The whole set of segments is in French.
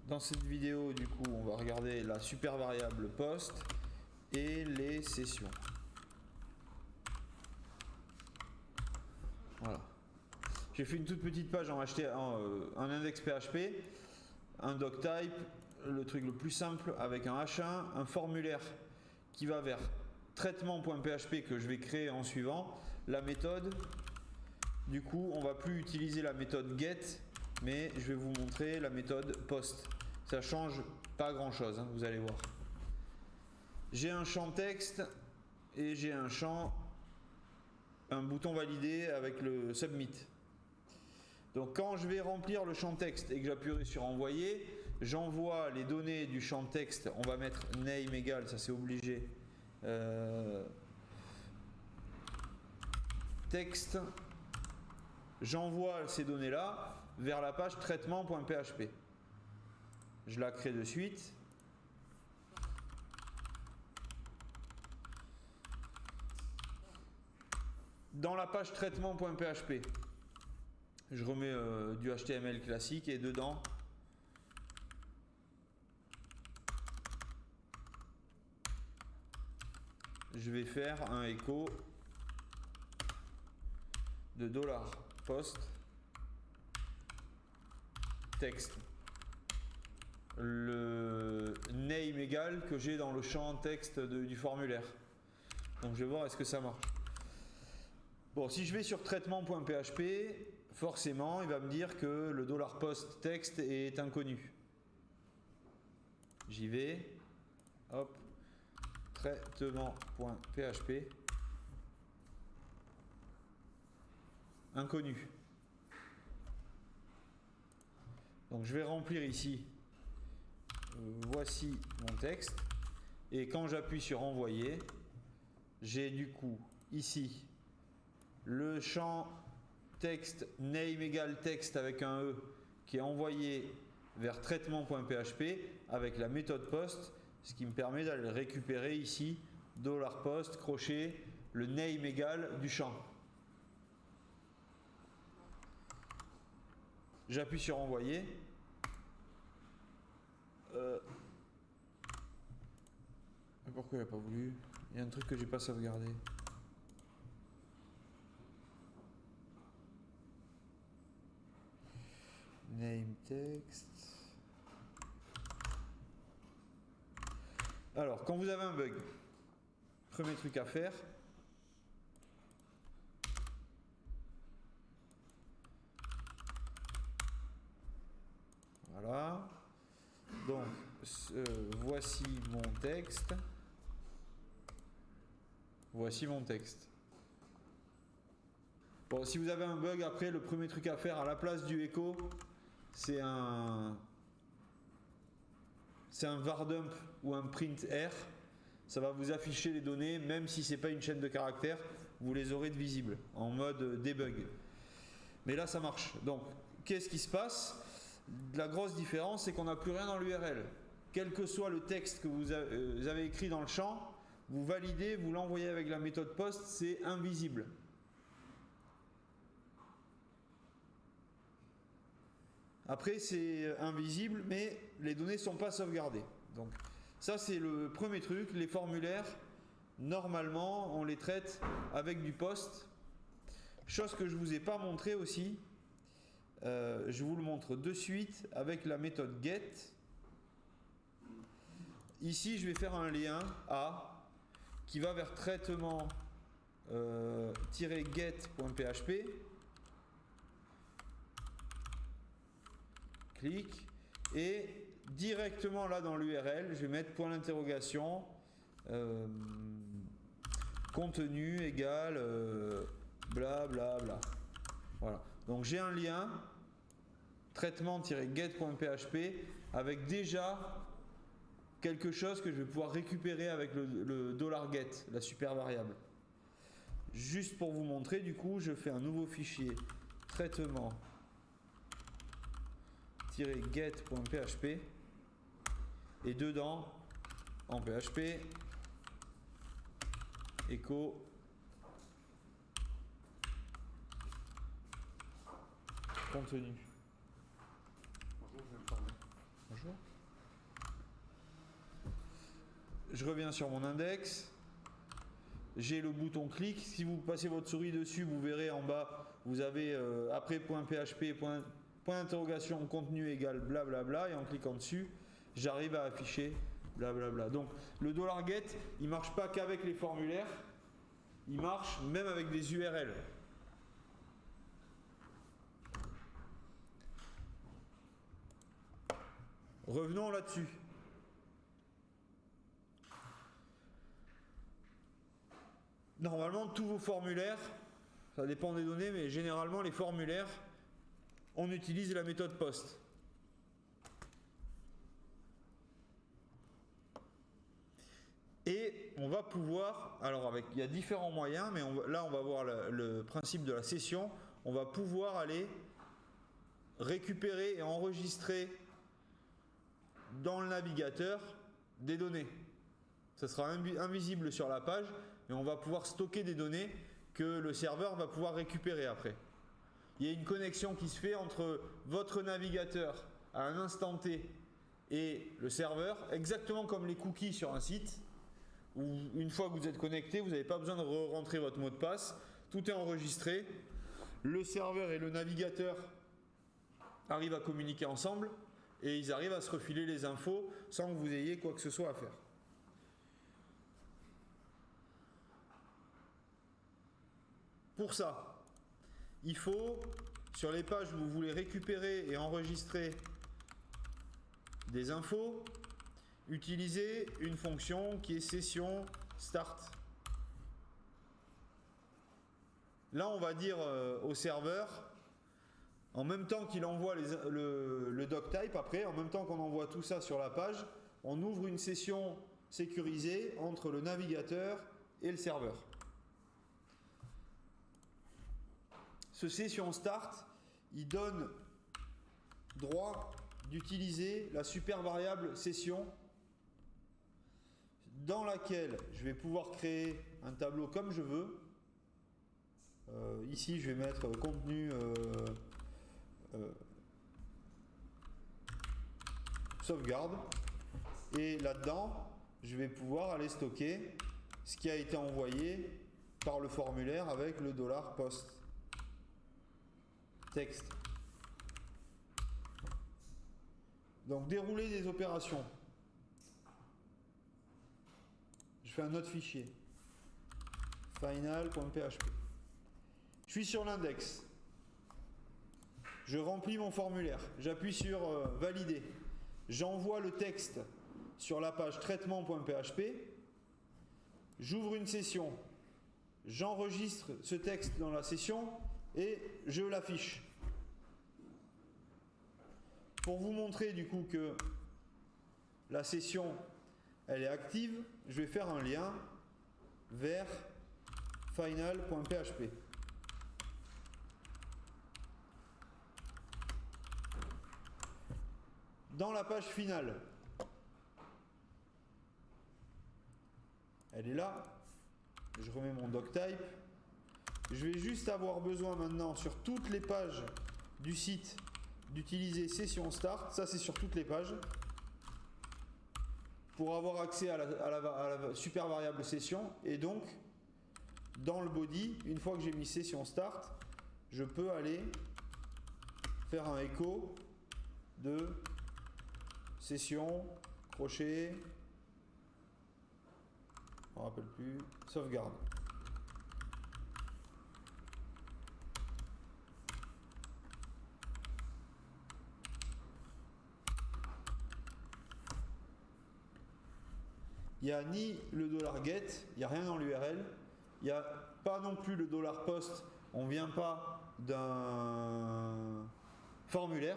Dans cette vidéo, du coup, on va regarder la super variable post et les sessions. Voilà. J'ai fait une toute petite page en HTML, un index PHP, un doctype, le truc le plus simple avec un H1, un formulaire qui va vers traitement.php que je vais créer en suivant, la méthode. Du coup, on va plus utiliser la méthode get, mais je vais vous montrer la méthode post. Ça change pas grand chose, hein, vous allez voir. J'ai un champ texte et j'ai un bouton validé avec le submit. Donc quand je vais remplir le champ texte et que j'appuierai sur envoyer, j'envoie les données du champ texte. On va mettre name égale, ça c'est obligé. Texte. J'envoie ces données là vers la page traitement.php. Je la crée de suite. Dans la page traitement.php, je remets du HTML classique et dedans, je vais faire un écho de $post texte. Le name égal que j'ai dans le champ texte du formulaire. Donc je vais voir est-ce que ça marche. Bon, si je vais sur traitement.php, forcément il va me dire que le $post texte est inconnu. J'y vais, hop, traitement.php, inconnu. Donc je vais remplir ici, voici mon texte, et quand j'appuie sur envoyer, j'ai du coup ici le champ texte name égale texte avec un E qui est envoyé vers traitement.php avec la méthode post, ce qui me permet d'aller récupérer ici $post crochet le name égal du champ. J'appuie sur envoyer. Pourquoi il n'a pas voulu? Il y a un truc que j'ai pas sauvegardé. Name text. Alors, quand vous avez un bug, premier truc à faire, voilà. Donc, voici mon texte. Voici mon texte. Bon, si vous avez un bug, après, le premier truc à faire à la place du echo, c'est un var_dump ou un print r. Ça va vous afficher les données, même si c'est pas une chaîne de caractères, vous les aurez de visibles en mode debug. Mais là, ça marche. Donc, qu'est-ce qui se passe? La grosse différence, c'est qu'on n'a plus rien dans l'URL. Quel que soit le texte que vous avez écrit dans le champ, vous validez, vous l'envoyez avec la méthode post, c'est invisible. Après, c'est invisible, mais les données ne sont pas sauvegardées. Donc, ça, c'est le premier truc. Les formulaires, normalement, on les traite avec du post. Chose que je ne vous ai pas montré aussi. Je vous le montre de suite avec la méthode get. Ici, je vais faire un lien A qui va vers traitement-get.php. Clic. Et directement là dans l'URL, je vais mettre point d'interrogation, contenu égal blablabla. Voilà. Donc j'ai un lien traitement-get.php avec déjà quelque chose que je vais pouvoir récupérer avec le $get, la super variable. Juste pour vous montrer, du coup, je fais un nouveau fichier traitement-get.php et dedans, en PHP, echo contenu. Bonjour, je vais me former. Bonjour. Je reviens sur mon index. J'ai le bouton clic. Si vous passez votre souris dessus, vous verrez en bas, vous avez après .php, point d'interrogation, contenu égal blablabla, et en cliquant dessus, j'arrive à afficher blablabla. Donc le $get, il marche pas qu'avec les formulaires, il marche même avec des URL. Revenons là-dessus. Normalement, tous vos formulaires, ça dépend des données, mais généralement les formulaires, on utilise la méthode POST. Et on va pouvoir, alors il y a différents moyens, mais là on va voir le principe de la session. On va pouvoir aller récupérer et enregistrer dans le navigateur des données. Ça sera invisible sur la page, et on va pouvoir stocker des données que le serveur va pouvoir récupérer après. Il y a une connexion qui se fait entre votre navigateur à un instant T et le serveur, exactement comme les cookies sur un site, où une fois que vous êtes connecté, vous n'avez pas besoin de rentrer votre mot de passe, tout est enregistré, le serveur et le navigateur arrivent à communiquer ensemble, et ils arrivent à se refiler les infos sans que vous ayez quoi que ce soit à faire. Pour ça, il faut, sur les pages où vous voulez récupérer et enregistrer des infos, utiliser une fonction qui est session start. Là, on va dire au serveur, en même temps qu'il envoie le doctype, après, en même temps qu'on envoie tout ça sur la page, on ouvre une session sécurisée entre le navigateur et le serveur. Ce session start, il donne droit d'utiliser la super variable session dans laquelle je vais pouvoir créer un tableau comme je veux. Ici, je vais mettre contenu sauvegarde, et là-dedans, je vais pouvoir aller stocker ce qui a été envoyé par le formulaire avec le $post texte. Donc dérouler des opérations. Je fais un autre fichier. Final.php. Je suis sur l'index. Je remplis mon formulaire. J'appuie sur valider. J'envoie le texte sur la page traitement.php. J'ouvre une session. J'enregistre ce texte dans la session et je l'affiche. Pour vous montrer du coup que la session elle est active, je vais faire un lien vers final.php. Dans la page finale, elle est là. Je remets mon doctype. Je vais juste avoir besoin maintenant sur toutes les pages du site d'utiliser session start. Ça, c'est sur toutes les pages. Pour avoir accès à la super variable session. Et donc, dans le body, une fois que j'ai mis session start, je peux aller faire un écho de session, crochet, on ne rappelle plus, sauvegarde. Il n'y a ni le $get, il n'y a rien dans l'URL, il n'y a pas non plus le $post, on ne vient pas d'un formulaire,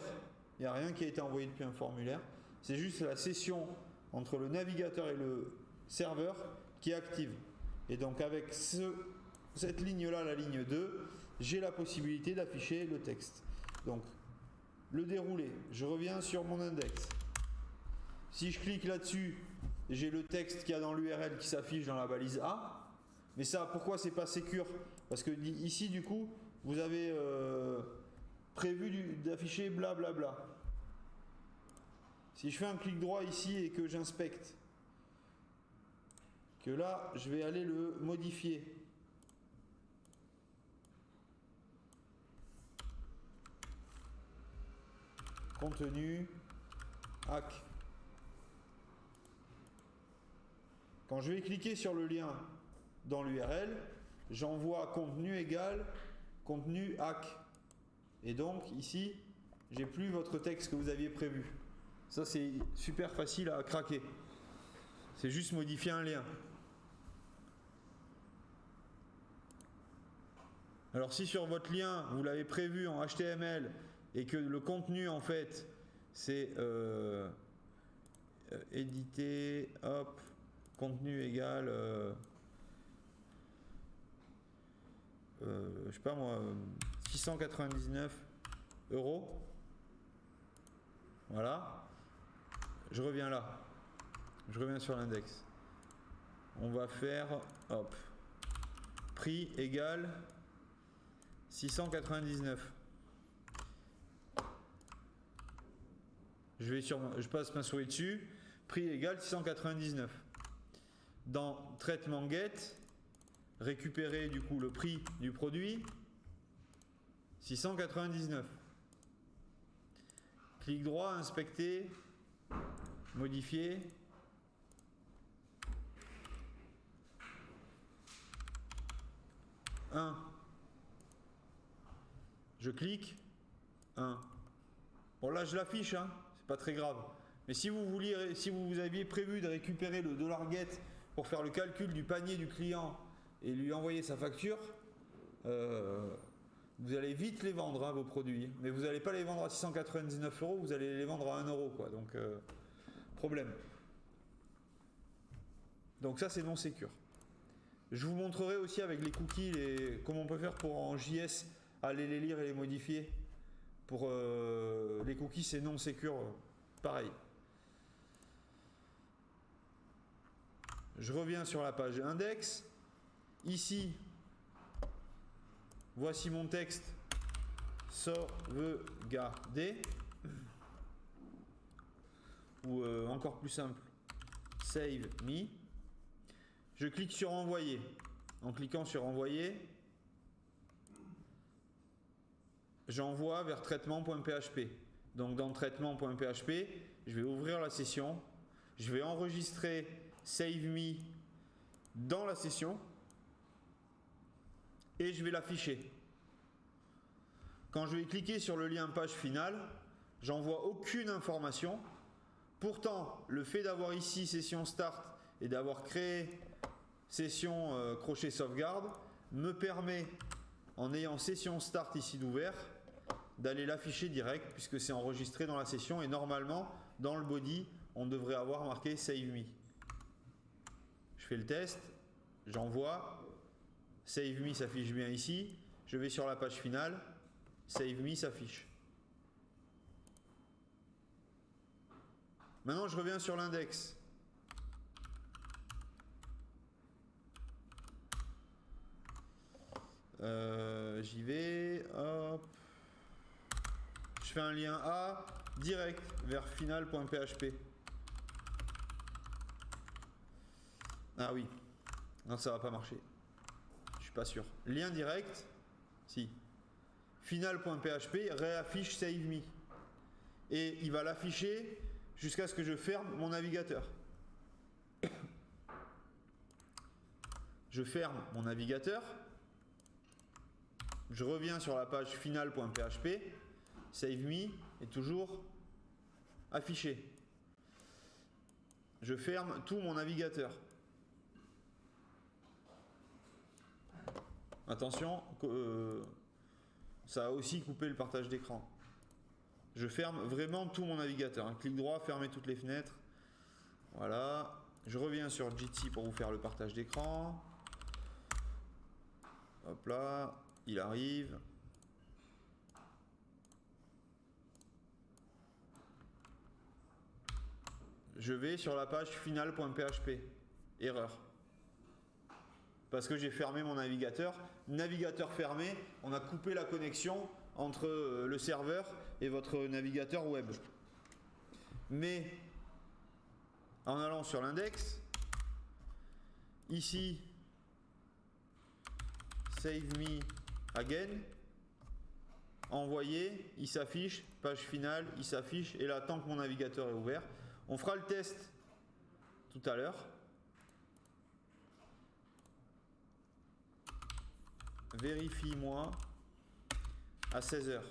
il n'y a rien qui a été envoyé depuis un formulaire, c'est juste la session entre le navigateur et le serveur qui est active. Et donc avec cette ligne-là, la ligne 2, j'ai la possibilité d'afficher le texte. Donc le déroulé, je reviens sur mon index. Si je clique là-dessus, j'ai le texte qu'il y a dans l'URL qui s'affiche dans la balise A. Mais ça, pourquoi c'est pas sécure? Parce que ici, du coup, vous avez prévu d'afficher blablabla. Si je fais un clic droit ici et que j'inspecte, que là, je vais aller le modifier. Contenu, hack. Quand je vais cliquer sur le lien dans l'URL, j'envoie contenu égal contenu hack. Et donc ici, j'ai plus votre texte que vous aviez prévu. Ça, c'est super facile à craquer. C'est juste modifier un lien. Alors si sur votre lien, vous l'avez prévu en HTML et que le contenu, en fait, c'est éditer, hop, contenu égal, je sais pas moi, 699 €. Voilà. Je reviens là. Je reviens sur l'index. On va faire, hop, prix égal 699. Je passe ma souris dessus. Prix égal 699. Dans traitement get, récupérer du coup le prix du produit 699. Clic droit, inspecter, modifier. Je clique 1. Bon là je l'affiche, hein, c'est pas très grave. Mais si vous aviez prévu de récupérer le $get pour faire le calcul du panier du client et lui envoyer sa facture, vous allez vite les vendre, hein, vos produits. Mais vous n'allez pas les vendre à 699 €, vous allez les vendre à 1 €, quoi. Donc problème. Donc ça c'est non secure. Je vous montrerai aussi avec les cookies comment on peut faire pour en JS aller les lire et les modifier. Pour les cookies, c'est non secure, pareil. Je reviens sur la page index. Ici, voici mon texte sauvegardé. Ou encore plus simple, save me. Je clique sur envoyer. En cliquant sur envoyer, j'envoie vers traitement.php. Donc dans traitement.php, je vais ouvrir la session. Je vais enregistrer save me dans la session et je vais l'afficher. Quand je vais cliquer sur le lien page finale, j'envoie aucune information. Pourtant, le fait d'avoir ici session start et d'avoir créé session crochet sauvegarde me permet, en ayant session start ici d'ouvert, d'aller l'afficher direct puisque c'est enregistré dans la session et normalement dans le body on devrait avoir marqué save me. Je fais le test, j'envoie, save me s'affiche bien ici, je vais sur la page finale, save me s'affiche. Maintenant je reviens sur l'index. J'y vais, hop. Je fais un lien A direct vers final.php. Ah oui, non ça va pas marcher. Je suis pas sûr. Lien direct, si. Final.php réaffiche save me. Et il va l'afficher jusqu'à ce que je ferme mon navigateur. Je ferme mon navigateur. Je reviens sur la page final.php. Save me est toujours affiché. Je ferme tout mon navigateur. Attention, ça a aussi coupé le partage d'écran. Je ferme vraiment tout mon navigateur. Un clic droit, fermer toutes les fenêtres. Voilà. Je reviens sur Jitsi pour vous faire le partage d'écran. Hop là, il arrive. Je vais sur la page final.php. Erreur. Parce que j'ai fermé mon navigateur. Navigateur fermé, on a coupé la connexion entre le serveur et votre navigateur web. mais en allant sur l'index, ici, save me again, envoyer, il s'affiche, page finale, il s'affiche, et là, tant que mon navigateur est ouvert, on fera le test tout à l'heure. Vérifie-moi à 16 h.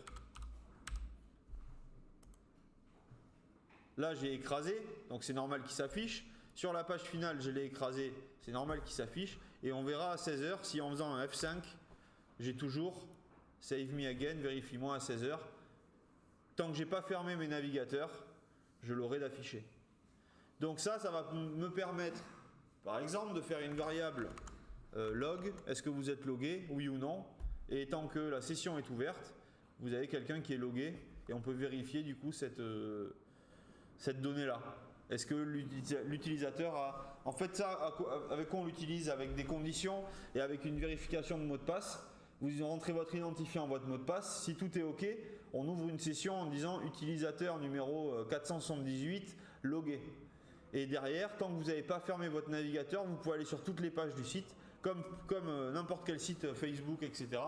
Là, j'ai écrasé, donc c'est normal qu'il s'affiche. Sur la page finale, je l'ai écrasé, c'est normal qu'il s'affiche. Et on verra à 16 h si en faisant un F5, j'ai toujours save me again, vérifie-moi à 16 h. Tant que j'ai pas fermé mes navigateurs, je l'aurai d'afficher. Donc ça va me permettre, par exemple, de faire une variable log. Est-ce que vous êtes logué, oui ou non? Et tant que la session est ouverte, vous avez quelqu'un qui est logué et on peut vérifier du coup cette donnée-là. Est-ce que l'utilisateur a... En fait, ça, avec quoi on l'utilise? Avec des conditions et avec une vérification de mot de passe. Vous rentrez votre identifiant, votre mot de passe. Si tout est OK, on ouvre une session en disant utilisateur numéro 478 logué. Et derrière, tant que vous n'avez pas fermé votre navigateur, vous pouvez aller sur toutes les pages du site, comme n'importe quel site Facebook, etc.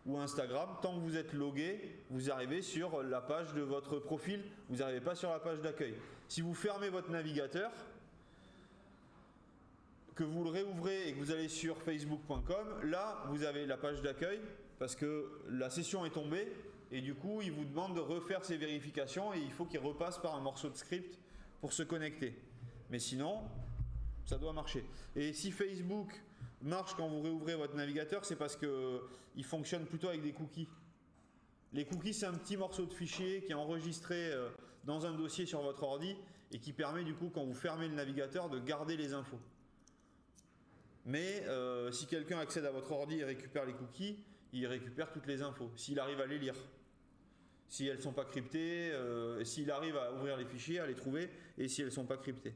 ou Instagram. Tant que vous êtes logué, vous arrivez sur la page de votre profil, vous n'arrivez pas sur la page d'accueil. Si vous fermez votre navigateur, que vous le réouvrez et que vous allez sur facebook.com, là vous avez la page d'accueil parce que la session est tombée et du coup il vous demande de refaire ses vérifications et il faut qu'il repasse par un morceau de script pour se connecter. Mais sinon, ça doit marcher. Et si Facebook marche quand vous réouvrez votre navigateur, c'est parce qu'il fonctionne plutôt avec des cookies. Les cookies, c'est un petit morceau de fichier qui est enregistré dans un dossier sur votre ordi et qui permet du coup, quand vous fermez le navigateur, de garder les infos. Mais si quelqu'un accède à votre ordi et récupère les cookies, il récupère toutes les infos, s'il arrive à les lire. Si elles ne sont pas cryptées, s'il arrive à ouvrir les fichiers, à les trouver, et si elles ne sont pas cryptées.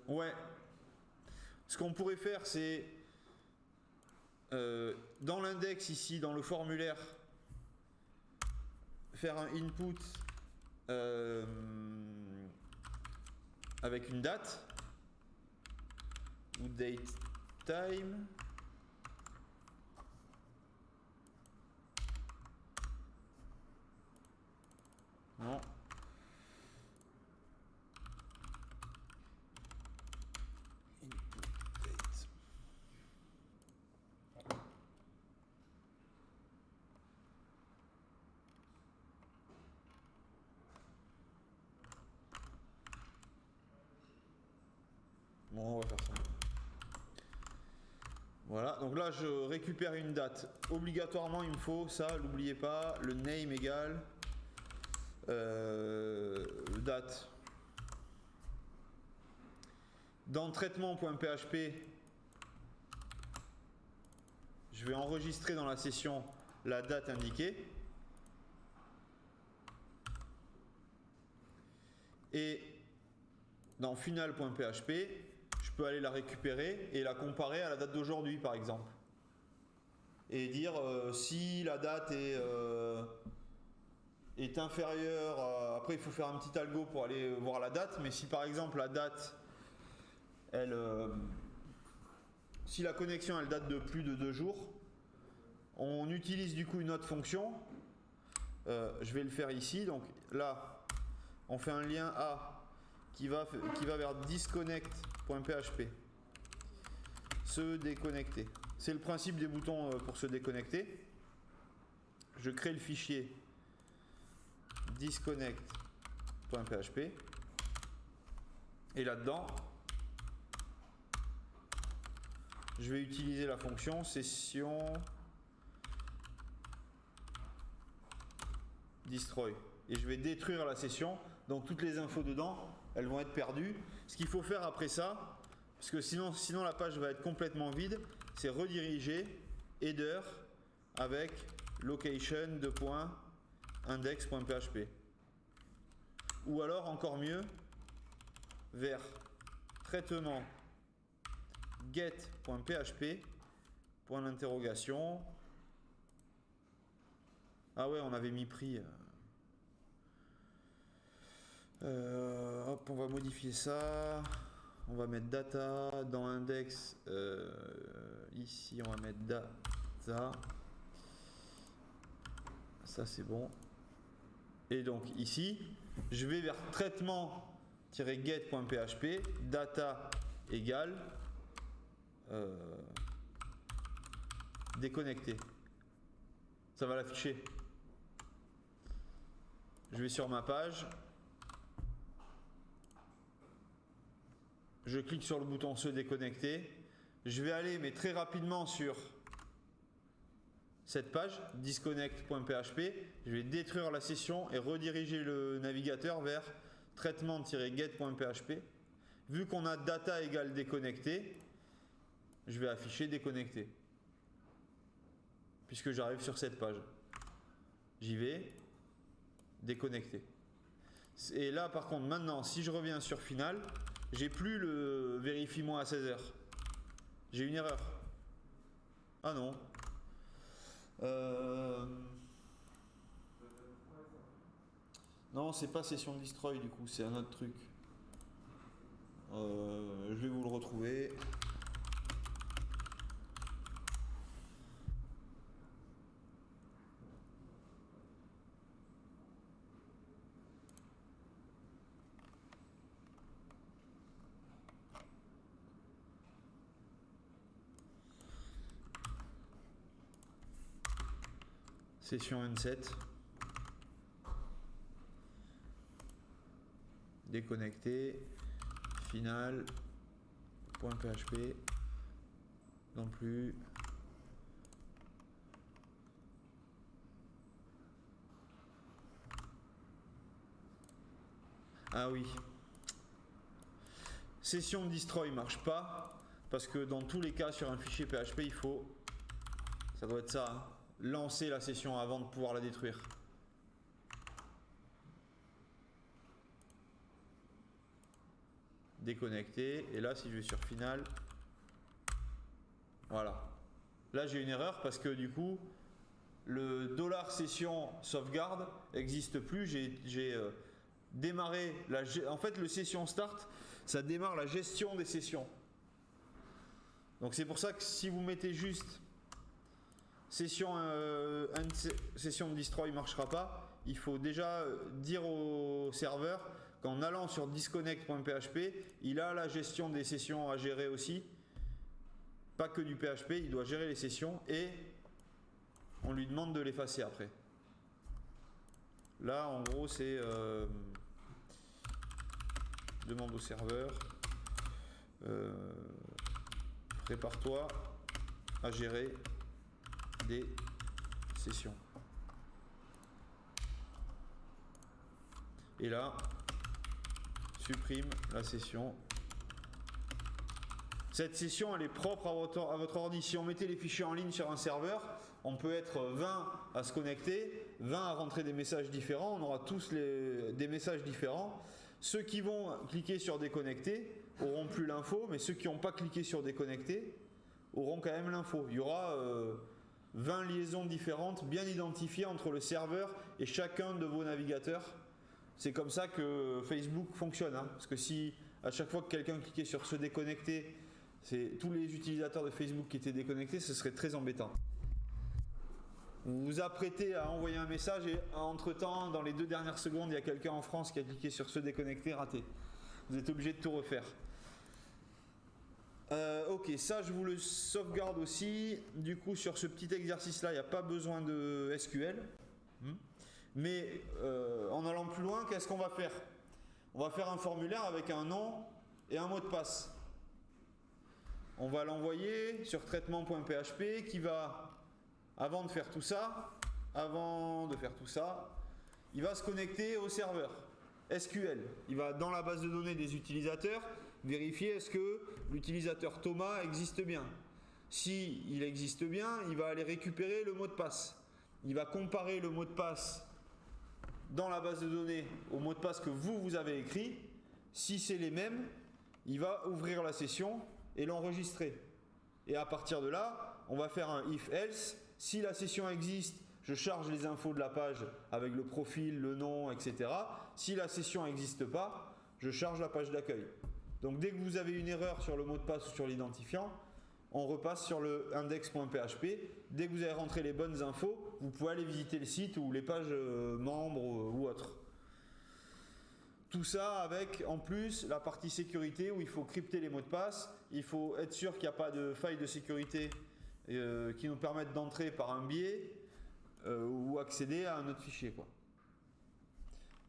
Ouais. Ce qu'on pourrait faire, c'est dans l'index ici, dans le formulaire, faire un input avec une date ou date time. Non. Bon, on va faire ça. Voilà, donc là je récupère une date. Obligatoirement, il me faut ça, n'oubliez pas, le name égale date. Dans traitement.php, je vais enregistrer dans la session la date indiquée. Et dans final.php, je peux aller la récupérer et la comparer à la date d'aujourd'hui, par exemple. Et dire si la date est inférieure à... Après, il faut faire un petit algo pour aller voir la date, mais si par exemple la date, si la connexion elle date de plus de 2 jours, on utilise du coup une autre fonction. Je vais le faire ici. Donc là, on fait un lien A qui va vers disconnect.php. Se déconnecter. C'est le principe des boutons pour se déconnecter. Je crée le fichier disconnect.php et là-dedans, je vais utiliser la fonction session destroy et je vais détruire la session. Donc toutes les infos dedans, elles vont être perdues. Ce qu'il faut faire après ça, parce que sinon la page va être complètement vide, c'est rediriger header avec location index.php. Ou alors encore mieux, vers traitement get.php point d'interrogation. Ah ouais, on avait mis prix. Hop, on va modifier ça. On va mettre data dans index. Ici, on va mettre data. Ça, c'est bon. Et donc ici, je vais vers traitement-get.php, data égale déconnecté. Ça va l'afficher. Je vais sur ma page. Je clique sur le bouton se déconnecter. Je vais aller, mais très rapidement, sur cette page, disconnect.php. Je vais détruire la session et rediriger le navigateur vers traitement-get.php. Vu qu'on a data égale déconnecté, je vais afficher déconnecté. Puisque j'arrive sur cette page. J'y vais, déconnecté. Et là, par contre, maintenant, si je reviens sur final, j'ai plus le vérifie-moi à 16h. J'ai une erreur. Ah non. Non, c'est pas session destroy du coup, c'est un autre truc. Je vais vous le retrouver. Session N7. Déconnecté. Final. .php. Non plus. Ah oui. Session destroy marche pas parce que dans tous les cas sur un fichier PHP il faut, ça doit être ça, hein, lancer la session avant de pouvoir la détruire. Déconnecter, et là si je vais sur final, voilà, là j'ai une erreur parce que du coup le $session sauvegarde n'existe plus. J'ai démarré en fait le session start, ça démarre la gestion des sessions. Donc c'est pour ça que si vous mettez juste session destroy marchera pas, il faut déjà dire au serveur qu'en allant sur disconnect.php, il a la gestion des sessions à gérer aussi. Pas que du PHP, il doit gérer les sessions et on lui demande de l'effacer après. Là, en gros, c'est demande au serveur prépare-toi à gérer des sessions. Et là, supprime la session. Cette session, elle est propre à votre ordi. Si on mettait les fichiers en ligne sur un serveur, on peut être 20 à se connecter, 20 à rentrer des messages différents. On aura tous des messages différents. Ceux qui vont cliquer sur déconnecter auront plus l'info, mais ceux qui n'ont pas cliqué sur déconnecter auront quand même l'info. Il y aura 20 liaisons différentes, bien identifiées entre le serveur et chacun de vos navigateurs. C'est comme ça que Facebook fonctionne, hein, parce que si à chaque fois que quelqu'un cliquait sur se déconnecter, c'est tous les utilisateurs de Facebook qui étaient déconnectés, ce serait très embêtant. Vous vous apprêtez à envoyer un message et entre-temps, dans les 2 dernières secondes, il y a quelqu'un en France qui a cliqué sur se déconnecter, raté. Vous êtes obligé de tout refaire. Ok, ça je vous le sauvegarde aussi. Du coup, sur ce petit exercice-là, il n'y a pas besoin de SQL. Mais en allant plus loin, qu'est-ce qu'on va faire? On va faire un formulaire avec un nom et un mot de passe. On va l'envoyer sur traitement.php qui va, avant de faire tout ça, il va se connecter au serveur SQL. Il va dans la base de données des utilisateurs vérifier est-ce que l'utilisateur Thomas existe bien. Si il existe bien, il va aller récupérer le mot de passe. Il va comparer le mot de passe dans la base de données au mot de passe que vous avez écrit. Si c'est les mêmes, il va ouvrir la session et l'enregistrer. Et à partir de là, on va faire un if else. Si la session existe, je charge les infos de la page avec le profil, le nom, etc. Si la session n'existe pas, je charge la page d'accueil. Donc dès que vous avez une erreur sur le mot de passe ou sur l'identifiant, on repasse sur le index.php. Dès que vous avez rentré les bonnes infos, vous pouvez aller visiter le site ou les pages membres ou autres. Tout ça avec en plus la partie sécurité où il faut crypter les mots de passe, il faut être sûr qu'il n'y a pas de faille de sécurité qui nous permettent d'entrer par un biais ou accéder à un autre fichier, quoi.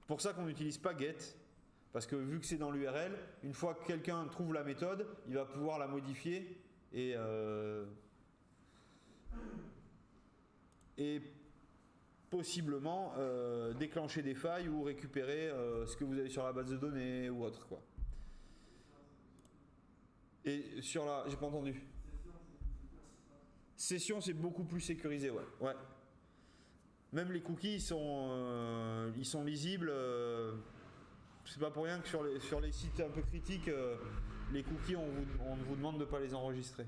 C'est pour ça qu'on n'utilise pas get, parce que vu que c'est dans l'URL, une fois que quelqu'un trouve la méthode, il va pouvoir la modifier et possiblement déclencher des failles ou récupérer ce que vous avez sur la base de données ou autre, quoi. Et sur la... J'ai pas entendu. Session, c'est beaucoup plus sécurisé, ouais. Même les cookies, ils sont lisibles. C'est pas pour rien que sur les sites un peu critiques, les cookies, on vous demande de ne pas les enregistrer.